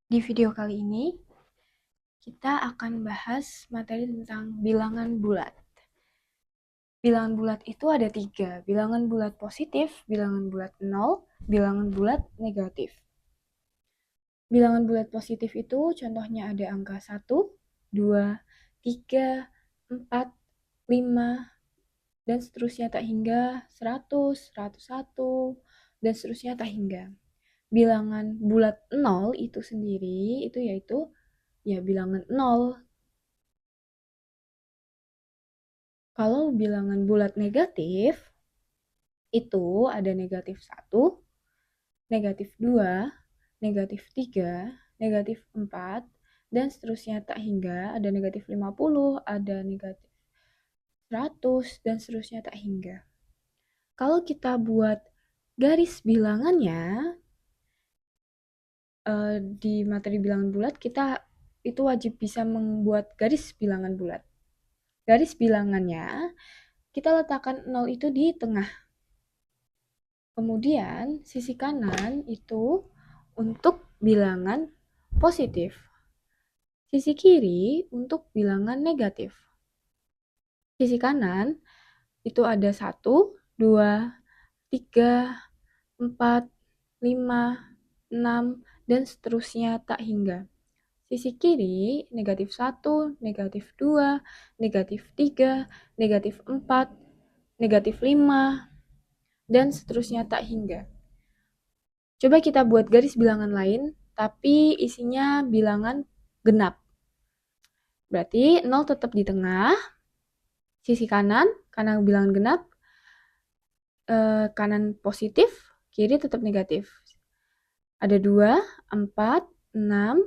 Di video kali ini, kita akan bahas materi tentang bilangan bulat. Bilangan bulat itu ada 3, bilangan bulat positif, bilangan bulat 0, bilangan bulat negatif. Bilangan bulat positif itu contohnya ada angka 1, 2, 3, 4, 5, dan seterusnya tak hingga 100, 101, dan seterusnya tak hingga. Bilangan bulat 0 itu sendiri, itu yaitu bilangan 0. Kalau bilangan bulat negatif, itu ada negatif 1, negatif 2, negatif 3, negatif 4, dan seterusnya tak hingga ada negatif 50, ada negatif 100, dan seterusnya tak hingga. Kalau kita buat garis bilangannya, di materi bilangan bulat, kita itu wajib bisa membuat garis bilangan bulat. Garis bilangannya, kita letakkan 0 itu di tengah. Kemudian sisi kanan itu untuk bilangan positif. Sisi kiri untuk bilangan negatif. Sisi kanan itu ada 1, 2, 3, 4, 5, 6, dan seterusnya tak hingga. Sisi kiri negatif 1, negatif 2, negatif 3, negatif 4, negatif 5, dan seterusnya tak hingga. Coba kita buat garis bilangan lain, tapi isinya bilangan genap. Berarti 0 tetap di tengah, sisi kanan, kanan bilangan genap, kanan positif, kiri tetap negatif. Ada 2, 4, 6,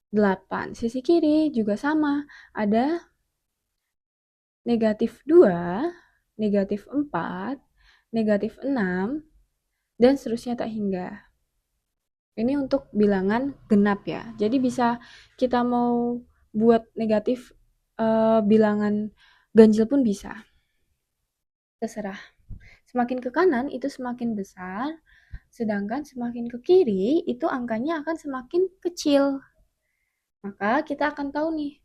8. Sisi kiri juga sama, ada negatif 2, negatif 4, negatif 6, dan seterusnya tak hingga. Ini untuk bilangan genap ya. Jadi bisa kita mau buat negatif bilangan ganjil pun bisa. Terserah. Semakin ke kanan itu semakin besar, sedangkan semakin ke kiri itu angkanya akan semakin kecil. Maka kita akan tahu nih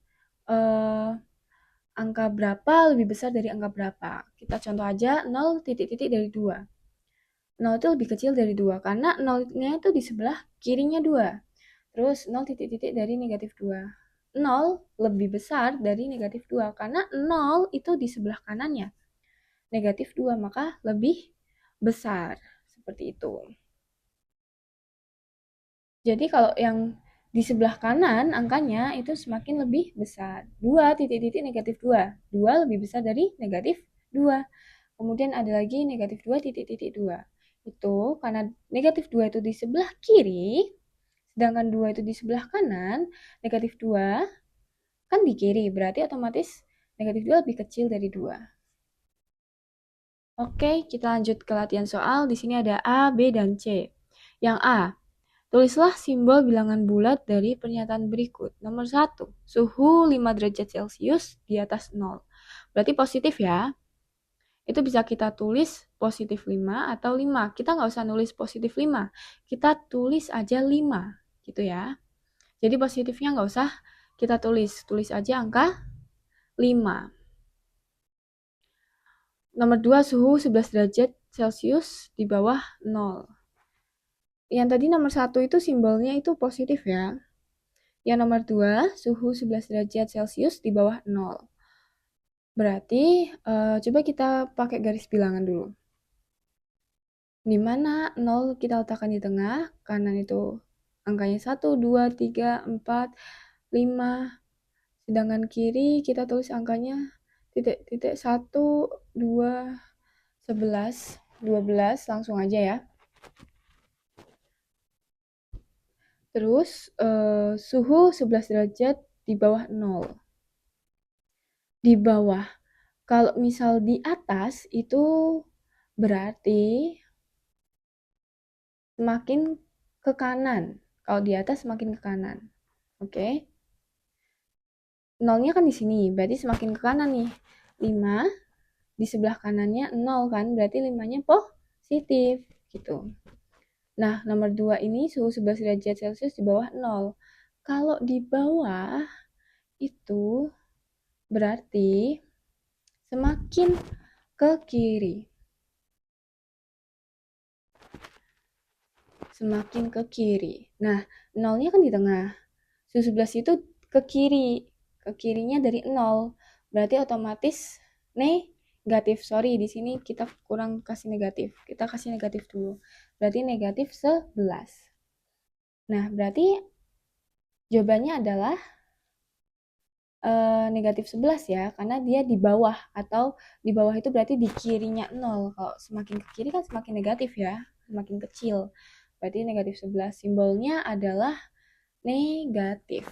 angka berapa lebih besar dari angka berapa. Kita contoh aja 0 titik-titik dari 2. 0 itu lebih kecil dari 2 karena 0-nya itu di sebelah kirinya 2. Terus 0 titik-titik dari negatif 2. 0 lebih besar dari negatif 2 karena 0 itu di sebelah kanannya. Negatif 2 maka lebih besar. Seperti itu. Jadi kalau yang di sebelah kanan angkanya itu semakin lebih besar. 2 titik-titik negatif 2. 2 lebih besar dari negatif 2. Kemudian ada lagi negatif 2 titik-titik 2. Itu karena negatif 2 itu di sebelah kiri, sedangkan 2 itu di sebelah kanan, negatif 2 kan di kiri, berarti otomatis negatif 2 lebih kecil dari 2. Oke, kita lanjut ke latihan soal. Di sini ada A, B, dan C. Yang A, tulislah simbol bilangan bulat dari pernyataan berikut. Nomor 1, suhu 5 derajat Celcius di atas 0. Berarti positif ya. Itu bisa kita tulis positif 5 atau 5. Kita nggak usah nulis positif 5. Kita tulis aja 5 gitu ya. Jadi positifnya nggak usah kita tulis. Tulis aja angka 5. Nomor 2, suhu 11 derajat Celcius di bawah 0. Yang tadi nomor 1 itu simbolnya itu positif ya. Yang nomor 2, suhu 11 derajat Celcius di bawah 0. Berarti coba kita pakai garis bilangan dulu. Di mana 0 kita letakkan di tengah, kanan itu angkanya 1, 2, 3, 4, 5. Sedangkan kiri kita tulis angkanya titik-titik 1, 2, 11, 12, langsung aja ya. Terus suhu 11 derajat di bawah 0. Di bawah. Kalau misal di atas itu berarti semakin ke kanan. Kalau di atas semakin ke kanan. Oke. Nolnya kan di sini, berarti semakin ke kanan nih. 5 di sebelah kanannya 0 kan, berarti 5-nya positif gitu. Nah, nomor 2 ini suhu 11 derajat Celcius di bawah 0. Kalau di bawah itu berarti semakin ke kiri. Semakin ke kiri. Nah, nolnya kan di tengah. Suhu 11 itu ke kiri. Ke kirinya dari 0. Berarti otomatis negatif. Sorry, di sini kita kurang kasih negatif. Kita kasih negatif dulu. Berarti negatif 11. Nah, berarti jawabannya adalah negatif 11 ya, karena dia di bawah, atau di bawah itu berarti di kirinya 0. Kalau semakin ke kiri kan semakin negatif ya, semakin kecil. Berarti negatif 11. Simbolnya adalah negatif.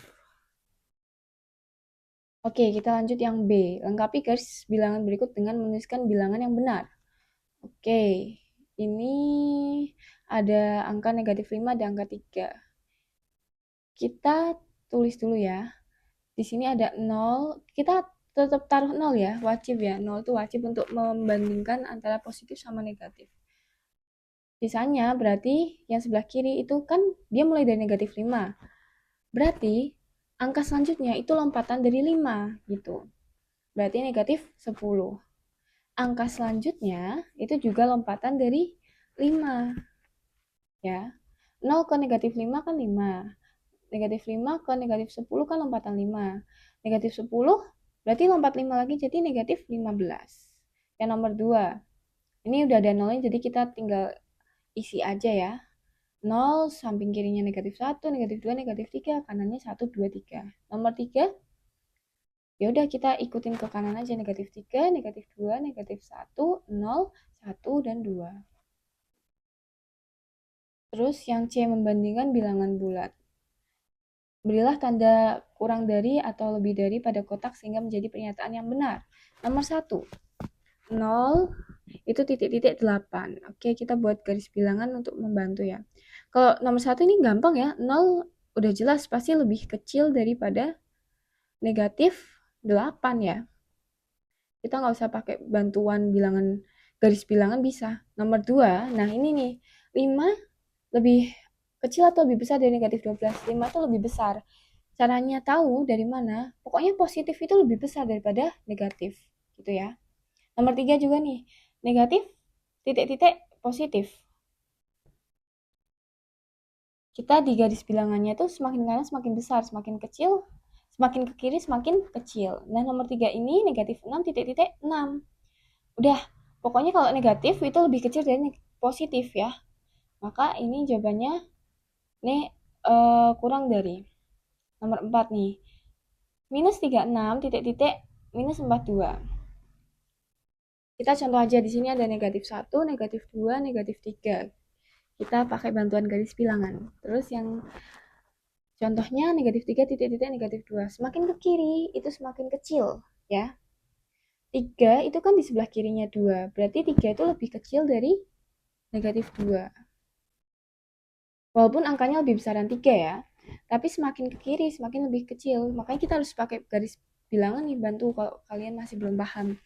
Oke, kita lanjut yang B. Lengkapi garis bilangan berikut dengan menuliskan bilangan yang benar. Oke, ini ada angka negatif 5 dan angka 3. Kita tulis dulu ya. Di sini ada 0, kita tetap taruh 0 ya, wajib ya. 0 itu wajib untuk membandingkan antara positif sama negatif. Sisanya berarti yang sebelah kiri itu kan dia mulai dari negatif 5. Berarti angka selanjutnya itu lompatan dari 5 gitu. Berarti negatif 10. Angka selanjutnya itu juga lompatan dari 5. Ya. 0 ke negatif 5 kan 5. Negatif 5 ke negatif 10 kan lompatan 5. Negatif 10 berarti lompat 5 lagi jadi negatif 15. Yang nomor 2. Ini udah ada nolnya jadi kita tinggal isi aja ya. 0 samping kirinya negatif 1, negatif 2, negatif 3, kanannya 1, 2, 3. Nomor 3, ya udah kita ikutin ke kanan aja, negatif 3, negatif 2, negatif 1, 0, 1, dan 2. Terus yang C membandingkan bilangan bulat. Berilah tanda kurang dari atau lebih dari pada kotak sehingga menjadi pernyataan yang benar. Nomor 1, 0 itu titik-titik 8. Oke, kita buat garis bilangan untuk membantu ya. Kalau nomor 1 ini gampang ya, 0 udah jelas pasti lebih kecil daripada negatif 8 ya. Kita nggak usah pakai bantuan bilangan, garis bilangan bisa. Nomor 2, nah ini nih, 5 lebih kecil atau lebih besar dari negatif 12? 5 itu lebih besar. Caranya tahu dari mana? Pokoknya positif itu lebih besar daripada negatif, gitu ya. Nomor 3 juga nih, negatif, titik-titik, positif. Kita di garis bilangannya tuh semakin kanan semakin besar, semakin kecil, semakin ke kiri semakin kecil. Nah, nomor 3 ini negatif 6, titik-titik 6. Udah, pokoknya kalau negatif itu lebih kecil dari positif ya. Maka ini jawabannya nih kurang dari. Nomor 4 nih. Minus 36, titik-titik, minus 42. Kita contoh aja, di sini ada negatif 1, negatif 2, negatif 3. Kita pakai bantuan garis bilangan. Terus yang contohnya negatif 3, titik-titik, negatif 2. Semakin ke kiri, itu semakin kecil ya. 3 itu kan di sebelah kirinya 2. Berarti 3 itu lebih kecil dari negatif 2. Walaupun angkanya lebih besaran 3 ya. Tapi semakin ke kiri, semakin lebih kecil. Makanya kita harus pakai garis bilangan nih, bantu kalau kalian masih belum paham.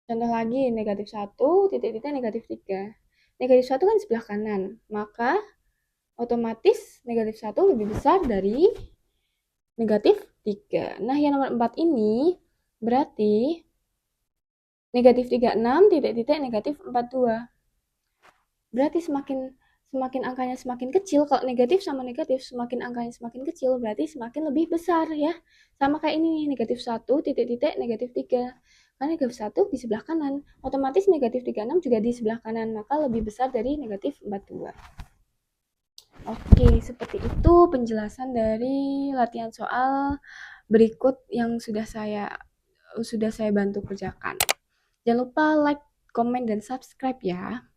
Contoh lagi, negatif 1, titik-titik, negatif 3. Negatif 1 kan di sebelah kanan. Maka otomatis negatif 1 lebih besar dari negatif 3. Nah, yang nomor 4 ini berarti negatif 36, titik-titik, negatif 42. Berarti semakin angkanya semakin kecil, kalau negatif sama negatif semakin angkanya semakin kecil, berarti semakin lebih besar ya. Sama kayak ini, negatif 1, titik-titik, negatif 3. Karena negatif 1 di sebelah kanan, otomatis negatif 36 juga di sebelah kanan, maka lebih besar dari negatif 42. Oke, seperti itu penjelasan dari latihan soal berikut yang sudah saya bantu kerjakan. Jangan lupa like, komen, dan subscribe ya.